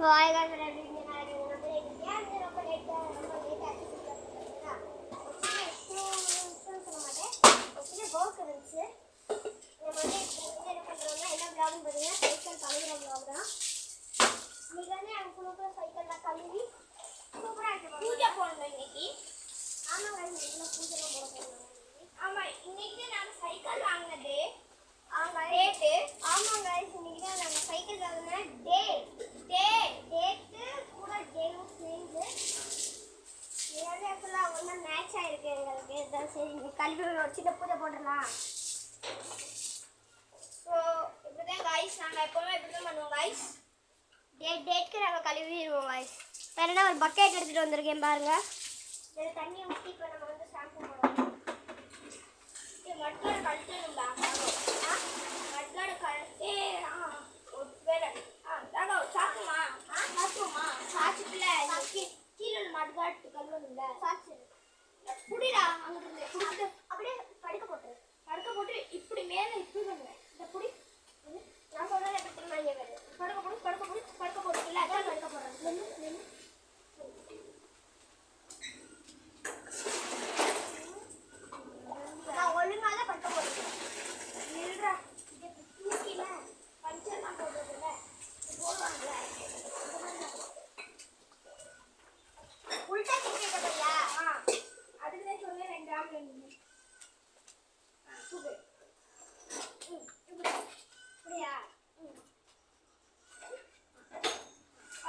வாய்கால் பூஜை போடணும் இன்னைக்கு. ஆமா இன்னைக்கு நாங்கள் சைக்கிள் வாங்கினது டேட்டு. ஆமாங்க இன்னைக்கு தான் நாங்கள் சைக்கிள் வாங்கின டேட்டு கூட கேமும் சேர்ந்து எல்லாமே ஃபுல்லாக ஒன்றா மேட்ச் ஆகிருக்கு எங்களுக்கு. இதான் சரி கல்வியோட ஒரு சின்ன பூஜை போட்டுடலாம். ஸோ இப்படி தான் காய்ஸ் நாங்கள் எப்போவுமே இப்படி தான் பண்ணுவோம் காய்ஸ். டேட்க்கு நாங்கள் கழுவிடுவோம் காய்ஸ். வேறு என்ன ஒரு பக்கெட் எடுத்துகிட்டு வந்திருக்கேன் பாருங்கள். இதில் தண்ணியை ஊற்றி இப்போ நம்ம வந்து ஷாம்பு போடுவோம். இது மட்லாடு கழட்டணும்டா மட்லாடு கழட்டே வேற சாக்குமா சாக்குமா சாச்சுக்குள்ள கீழே மட்காட்டு கழுவணும்ல சாச்சு புடிடா அங்கிட்டு இருந்து அப்படியே படுக்க போட்டு இப்படி மேலே இப்படி பண்ணுவேன். இந்த புடி நான் சொல்கிறேன் எப்படி திரும்ப இங்கே வேறு படுக்க போட்டுக்கல அதான் படுக்க போடுறேன். நான் ஒழுங்காக தான் படுக்க போடுறேன். இல்லைடா இது தூக்கில பஞ்சர்லாம் போடுறதில்ல போடுவாங்கல்ல உள்டா கேட்க பையா. அதுக்குதான் சொல்ல 2 ஆம்பளை தூக்கு அப்படியா.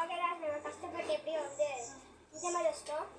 ஓகேடா நம்ம கஷ்டப்பட்டு எப்படியோ வந்து இந்த மாதிரி வச்சிட்டோம்.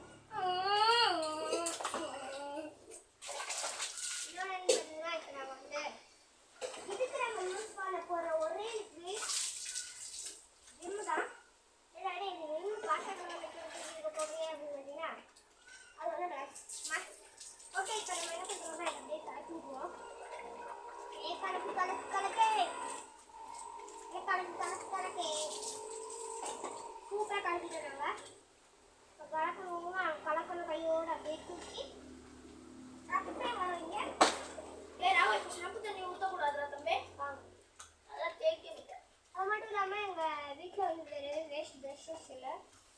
கலக்கணும் கையோடு அப்படியே தூக்கி அப்படியே வாங்க. ஷாம்பு தண்ணி ஊற்றக்கூடாதுல தம்பி. அதான் தேய்க்க. அது மட்டும் இல்லாமல் எங்கள் வீட்டில் வந்து வேறு வேஸ்ட் ப்ரெஷ்ஷஸ் இல்லை.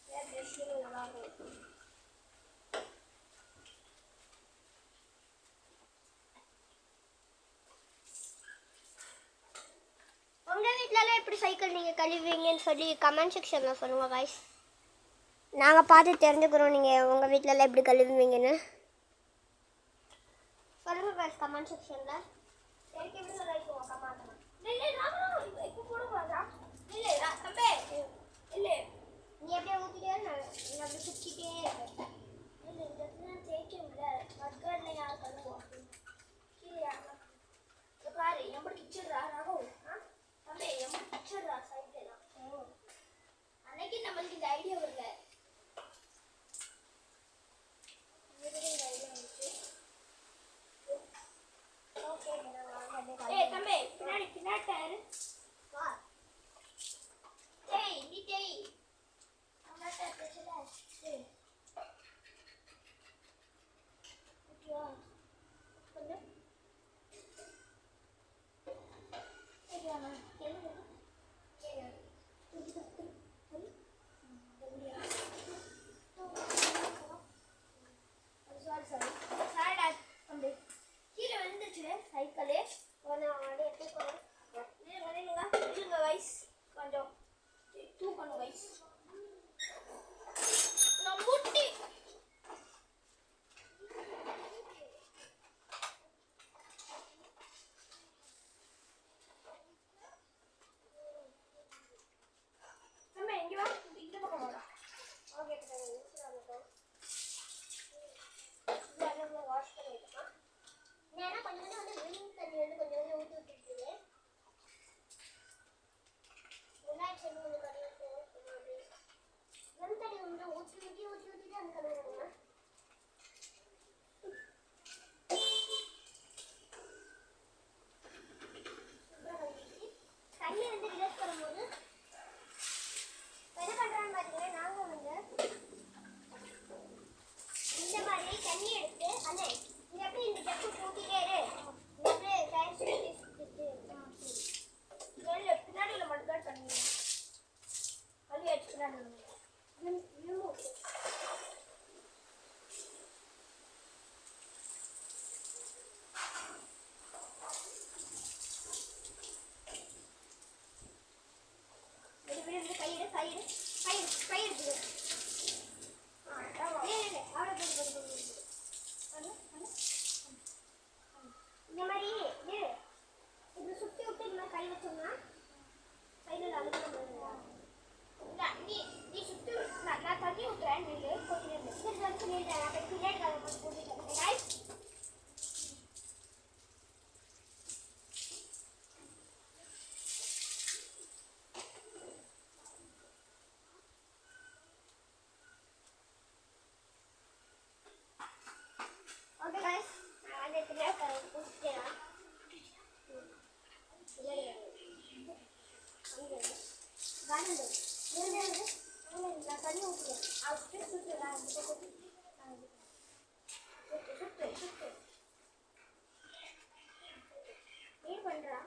வேறு ப்ரெஷ்ஷும் நல்லாயிருக்கும். உங்கள் வீட்டிலலாம் எப்படி சைக்கிள் நீங்கள் கழுவீங்கன்னு சொல்லி கமெண்ட் செக்ஷனில் சொல்லுங்கள் காய்ஸ். நாங்கள் பார்த்து தெரிஞ்சுக்கிறோம் நீங்கள் உங்கள் வீட்டிலலாம் எப்படி கழுவுவீங்கன்னு சொல்லுங்கள் காய்ஸ் கமெண்ட் செக்ஷனில். எனக்கு எப்படி சொல்ல கமாட்டேன் இல்லை இப்போ போடுவாதா இல்லை தம்பே இல்லை நீ எப்படியே ஊற்றிட்டே நான் அப்படி சுற்றிட்டே இருப்பேன். இல்லை இந்த இடத்துல தேய்க்கல மட்காட்டில் யார் கழுவோம் கீழே பாரு எப்படி கிச்சிடுறா ராகும். தம்பே எப்படி கிச்சிடுறா சைக்கிள்லாம் அன்னைக்கு நம்மளுக்கு இந்த ஐடியா வரல. தம்பி பின்னாடி வா டேய் நீ டேய் அம்மாட்ட பேசல டேய் ஓகேவா கொஞ்சம் ஏடியாமா கேளு சாரிடா தம்பி கீழே விழுந்துச்சு சைக்கிளே இருங்க வைஸ் கொஞ்சம் தூக்கணும் வைஸ் நம்பூட்டி நம்ம எங்கே வா இந்த பக்கம் வாடா. ஓகே வாஷ் பண்ணிட்டுமா ஏன்னா கொஞ்சம் வந்து விம் தண்ணி வந்து கொஞ்சம் ஊற்றி விட்டுருக்கீங்க. விம் தண்ணி வந்து ஊற்றி அந்த கழுவுறோம்னா தண்ணி வந்து ரிலீஸ் பண்ணும்போது என்ன பண்ணுறான்னு பார்த்தீங்கன்னா நாங்கள் வந்து இந்த மாதிரி தண்ணி எடுத்து அண்ணே இது எப்படி இந்த டப்பு கூட்டிகிட்டே பின்னாடியில் மட்டும் தான் தண்ணி கழுவி இந்த மாதிரி இப்படி சுற்றி விட்டு இந்த மாதிரி கை வச்சோம்னா சைடில் அழுத்தம் நீ சுற்றி நான் தண்ணி ஊற்றுறேன் நெல் கொஞ்சம் நெல் பின்னாடி கதை போட்டுட்டு ஓகே गाइस நான் வந்து பின்னாடி கதை போட்டுட்டேன் நான் தண்ணி ஊற்றுறேன் அது சுற்றுலாம் சுற்று ஏன் பண்ணுறா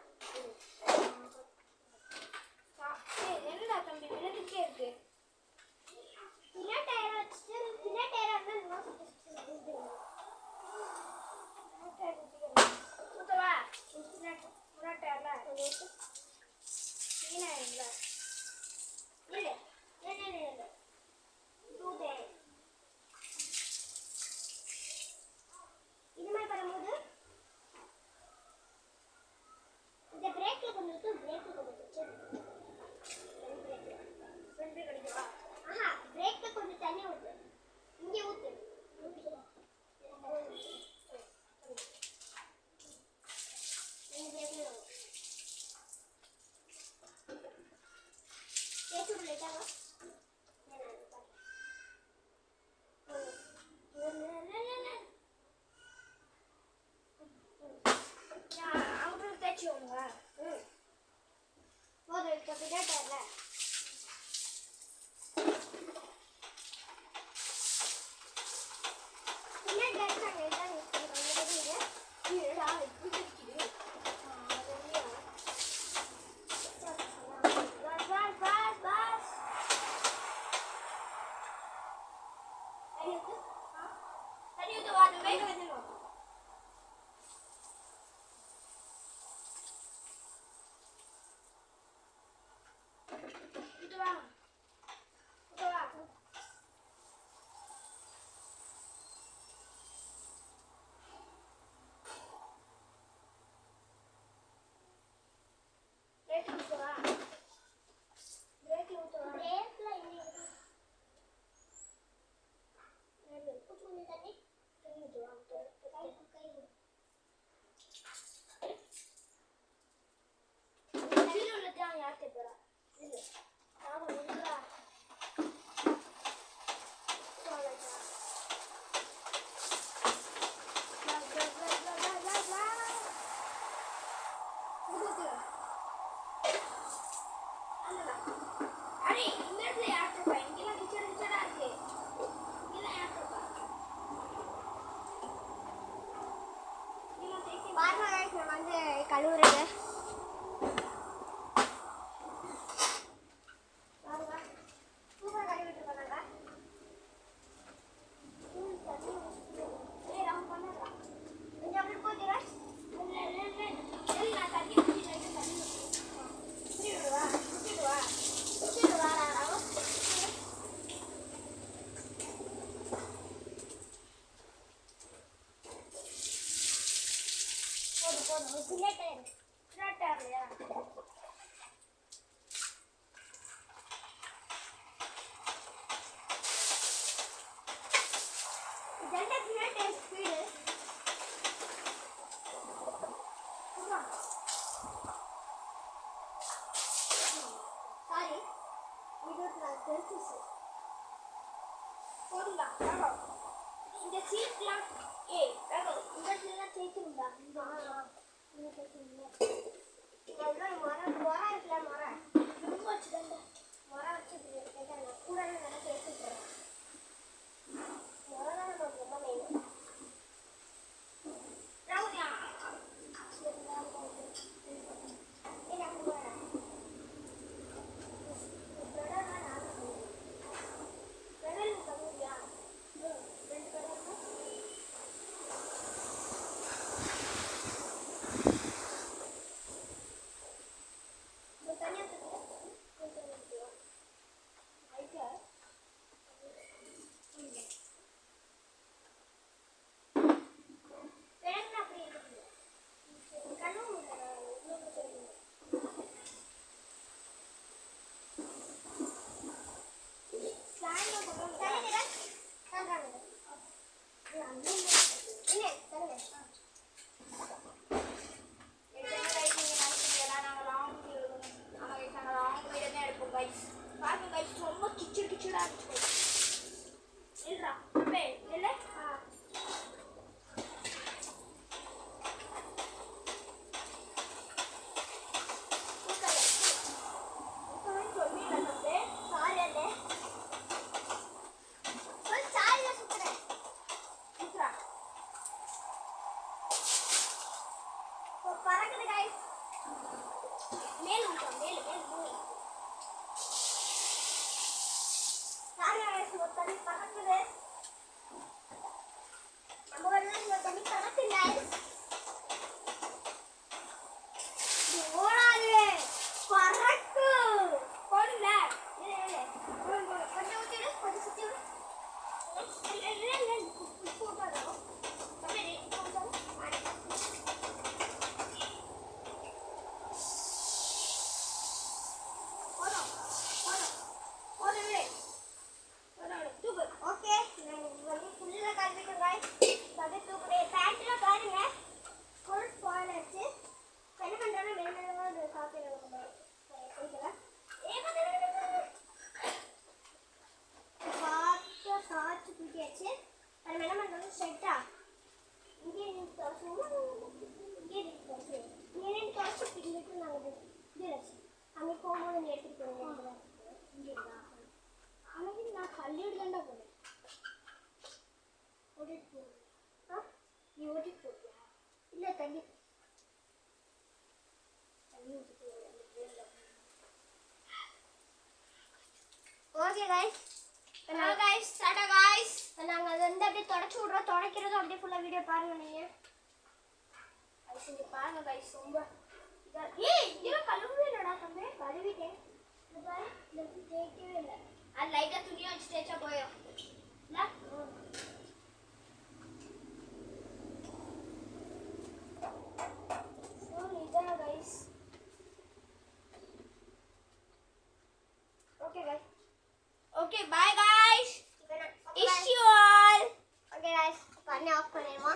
என்னடா தம்பி விழுந்துட்டே இருக்கு பின்னாடி டயரை வச்சுட்டு பின்னாடி டயரை இருந்தால் சுத்தவா முன்னாடி டயரில் வீணாயிங்களா இல்லை இது மாதிரி பண்ணும்போது இந்த பிரேக்கில் கொஞ்சம் பிரேக்கில் கொஞ்சம் கிடைக்குவா ஆஹா பிரேக்கில் கொஞ்சம் தண்ணி ஊற்று இங்கே ஊற்று கழுவுறது இந்த சீட்லாம் இந்த சீட்லாம் தேய்க்கணும்டா மரம் இருக்குல்ல மரம் ரொம்ப வச்சுதான் மரம் வச்சு கூட நல்லா தேய்ச்சிட்டுறேன் மரம் தான் நமக்கு ரொம்ப மெயின் தனியாக கைஸ். பாருங்க கைஸ் ரொம்ப கிச்சடு கிச்சடா இருக்கு. இல்லடா. பே இல்ல. பறக்குது கைஸ். மேல ஊத்துறோம் மேல மூணு. சாரி கைஸ் ஒரு தண்ணி பறக்குது. நம்ம வரலாம் ஒரு தண்ணி பறக்குது கைஸ். ஓடாது பறக்கு. போடுல. இல்ல கொஞ்சம் ஊத்திடு கொஞ்சம் சுத்தி விடு. இல்ல போடாத. அப்படியே கொஞ்சம் okay guys hello guys Tata guys நாங்க அத வந்து அப்படியே தொடச்சு விடுறோம் தொடக்கிறது அப்படியே ஃபுல்லா வீடியோ பாருங்க நீங்க गाइस இங்க பாருங்க गाइस ரொம்ப ஏய் இது கழுவவே இல்லடா தம்பி கழுவிட்டேன் இது பாரு இந்த தேய்க்கவே இல்ல அது லைட்டா துணியை வச்சு தேய்ச்சா போயிடும் இல்ல சோ இதான் guys okay guys Okay, bye guys. Miss you all. Okay guys, பண்ணி ஆஃப் பண்ணிடுமா?